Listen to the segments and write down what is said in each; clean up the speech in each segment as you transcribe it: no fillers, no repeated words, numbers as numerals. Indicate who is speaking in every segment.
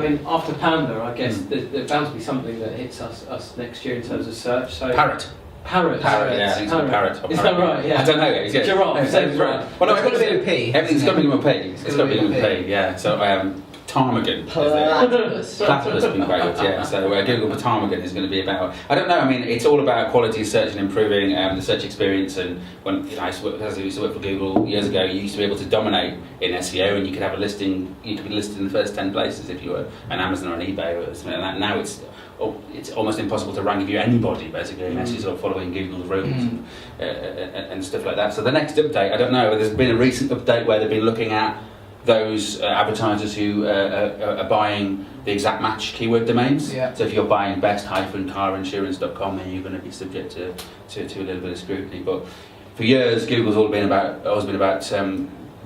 Speaker 1: I mean, after Panda, I guess there's bound to be something that hits us next year in terms of search. So
Speaker 2: Parrot.
Speaker 1: Parrot.
Speaker 2: Yeah, I think it's called Parrot.
Speaker 1: Is that right? Yeah.
Speaker 2: I don't know. It's
Speaker 1: giraffe.
Speaker 2: No,
Speaker 1: Sounds right.
Speaker 2: Well, no,
Speaker 3: It's got to be with P.
Speaker 2: Everything's got to be with P. It's got to be with P. Yeah. So ptarmigan.
Speaker 3: Platypus.
Speaker 2: Platypus would be great, yeah. So Google ptarmigan is going to be about, I don't know, I mean, it's all about quality of search and improving the search experience. And when I used to work for Google years ago, you used to be able to dominate in SEO, and you could have a listing, you could be listed in the first 10 places if you were an Amazon or an eBay or something like that. Now it's almost impossible to rank if you're anybody, basically, unless you're sort of following Google's rules and stuff like that. So the next update, I don't know, there's been a recent update where they've been looking at those advertisers who are buying the exact match keyword domains.
Speaker 3: Yeah.
Speaker 2: So if you're buying best-carinsurance.com, then you're going to be subject to a little bit of scrutiny. But for years, Google's always been about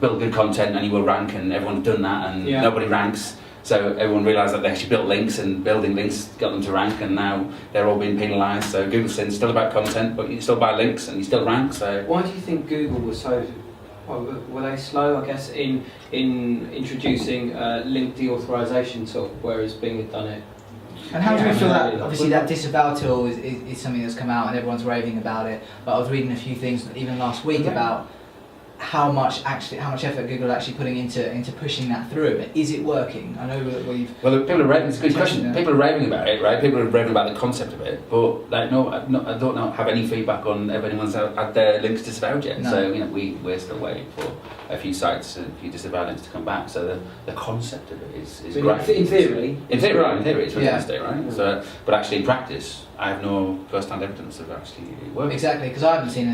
Speaker 2: build good content and you will rank, and everyone's done that, and nobody ranks. So everyone realised that they actually built links, and building links got them to rank, and now they're all being penalised. So Google's saying it's still about content, but you still buy links and you still rank. So
Speaker 1: why do you think Google was so? Were they slow, I guess, in introducing link deauthorization tool, whereas Bing had done it?
Speaker 3: And how do we feel that, obviously that Disavow tool is something that's come out and everyone's raving about it, but I was reading a few things even last week about how much effort Google are actually putting into pushing that through. Is it working? I know that we've...
Speaker 2: Well, people are raving, it's a good question. People are raving about it, right? People are raving about the concept of it, but I don't have any feedback on if anyone's had their links disavowed yet.
Speaker 3: No.
Speaker 2: So we're still waiting for a few sites and a few disavow links to come back. So the concept of it is great.
Speaker 1: In theory,
Speaker 2: in theory, it's fantastic, right? So, but actually in practice, I have no first-hand evidence of actually it working.
Speaker 3: Exactly, because I haven't seen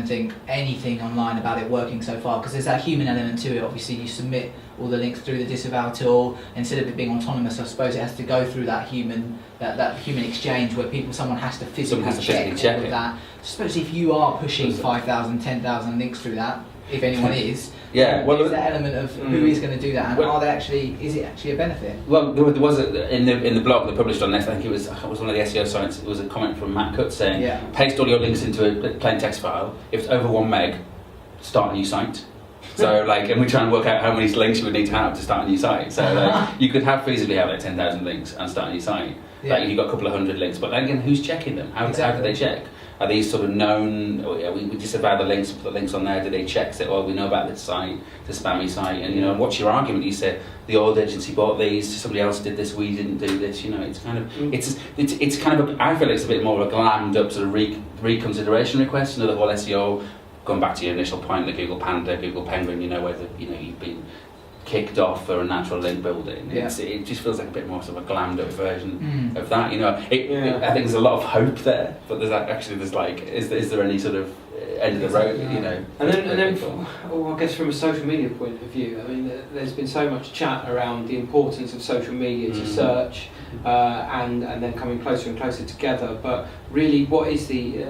Speaker 3: anything online about it working so far, because there's that human element to it. Obviously you submit all the links through the Disavow tool. Instead of it being autonomous, I suppose it has to go through that human exchange where someone has to physically check all of that. I suppose if you are pushing 5,000, 10,000 links through that, if anyone is,
Speaker 2: yeah, well,
Speaker 3: there's that element of who is going to do that, and is it actually a benefit?
Speaker 2: Well, there was in the blog they published on this. I think it was one of the SEO sites. It was a comment from Matt Cutt saying, paste all your links into a plain text file. If it's over 1 meg, start a new site. So and we try and work out how many links you would need to have to start a new site. So you could feasibly have 10,000 links and start a new site.
Speaker 3: Yeah.
Speaker 2: If you've got a couple of hundred links, but then again, who's checking them? How do they check? Are these sort of known? We disavow the links, put the links on there. Do they check? Say, we know about this site, the spammy site, and what's your argument? You say the old agency bought these, somebody else did this, we didn't do this. It's kind of it's kind of I feel it's a bit more of a glammed up sort of reconsideration request. The whole SEO, going back to your initial point, the Google Panda, Google Penguin, whether you've been kicked off for a natural link building.
Speaker 3: Yeah.
Speaker 2: It just feels like a bit more sort of a glammed up version of that. I think there's a lot of hope there, but there's is there any sort of end of the road?
Speaker 1: And then I guess from a social media point of view, I mean, there's been so much chat around the importance of social media to search, and then coming closer and closer together. But really, what is the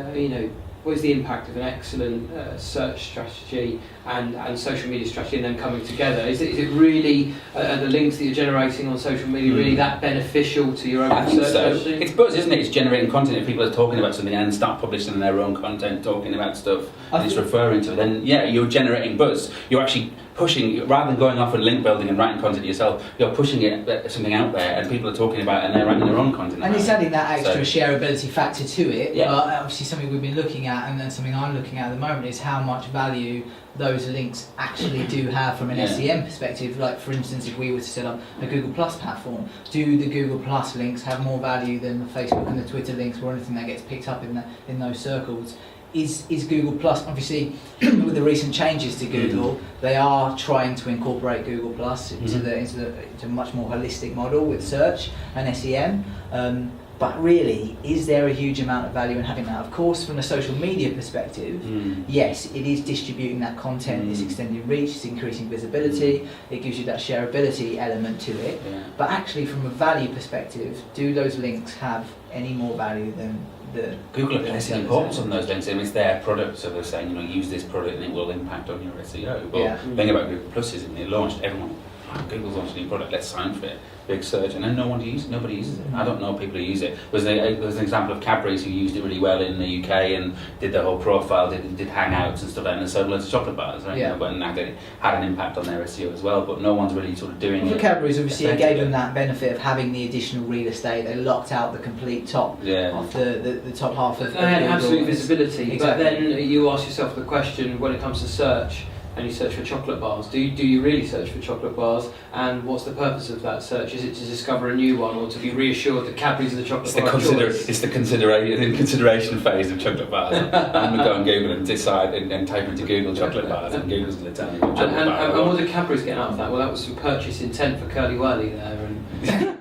Speaker 1: what is the impact of an excellent search strategy and social media strategy and then coming together? Is it really, the links that you're generating on social media really that beneficial to your own search strategy?
Speaker 2: It's buzz, isn't it? It's generating content. If people are talking about something and start publishing their own content, talking about stuff and it's referring to it, then you're generating buzz. You're actually pushing, rather than going off and link building and writing content yourself, you're pushing something out there and people are talking about it and they're writing their own content.
Speaker 3: And it's adding that extra shareability factor to it.
Speaker 2: Yeah.
Speaker 3: But obviously something we've been looking at, and then something I'm looking at the moment, is how much value those links actually do have from an SEM perspective. Like, for instance, if we were to set up a Google Plus platform, do the Google Plus links have more value than the Facebook and the Twitter links or anything that gets picked up in those circles? Is Google Plus, obviously with the recent changes to Google, they are trying to incorporate Google Plus into a much more holistic model with search and SEM. But really, is there a huge amount of value in having that? Of course, from a social media perspective, yes, it is distributing that content, it's extending reach, it's increasing visibility, it gives you that shareability element to it. Yeah. But actually, from a value perspective, do those links have any more value than
Speaker 2: Google are placing importance on those links? I mean, it's their product, so they're saying, use this product and it will impact on your SEO. But the thing about Google Plus is, when it launched, everyone Google's launched a new product, let's sign for it. Big search, and then nobody uses it. I don't know people who use it. There's an example of Cadbury's who used it really well in the UK and did their whole profile, did hangouts and stuff, and sold loads of chocolate bars, right?
Speaker 3: Yeah.
Speaker 2: And that had an impact on their SEO as well, but no one's really sort of doing
Speaker 3: For
Speaker 2: it.
Speaker 3: Cadbury's, obviously, it gave them that benefit of having the additional real estate. They locked out the complete top of the top half of
Speaker 1: They had
Speaker 3: Google.
Speaker 1: absolute visibility,
Speaker 3: Exactly.
Speaker 1: but then you ask yourself the question when it comes to search, and you search for chocolate bars. Do you really search for chocolate bars? And what's the purpose of that search? Is it to discover a new one, or to be reassured that Cadbury's are the chocolate bar of choice?
Speaker 2: It's the consideration phase of chocolate bars. I'm going to go on Google and decide and type into Google chocolate bars, and Google's going to tell me what chocolate bar I want.
Speaker 1: And what did Cadbury's get out of that? Well, that was some purchase intent for Curly Whirly there. And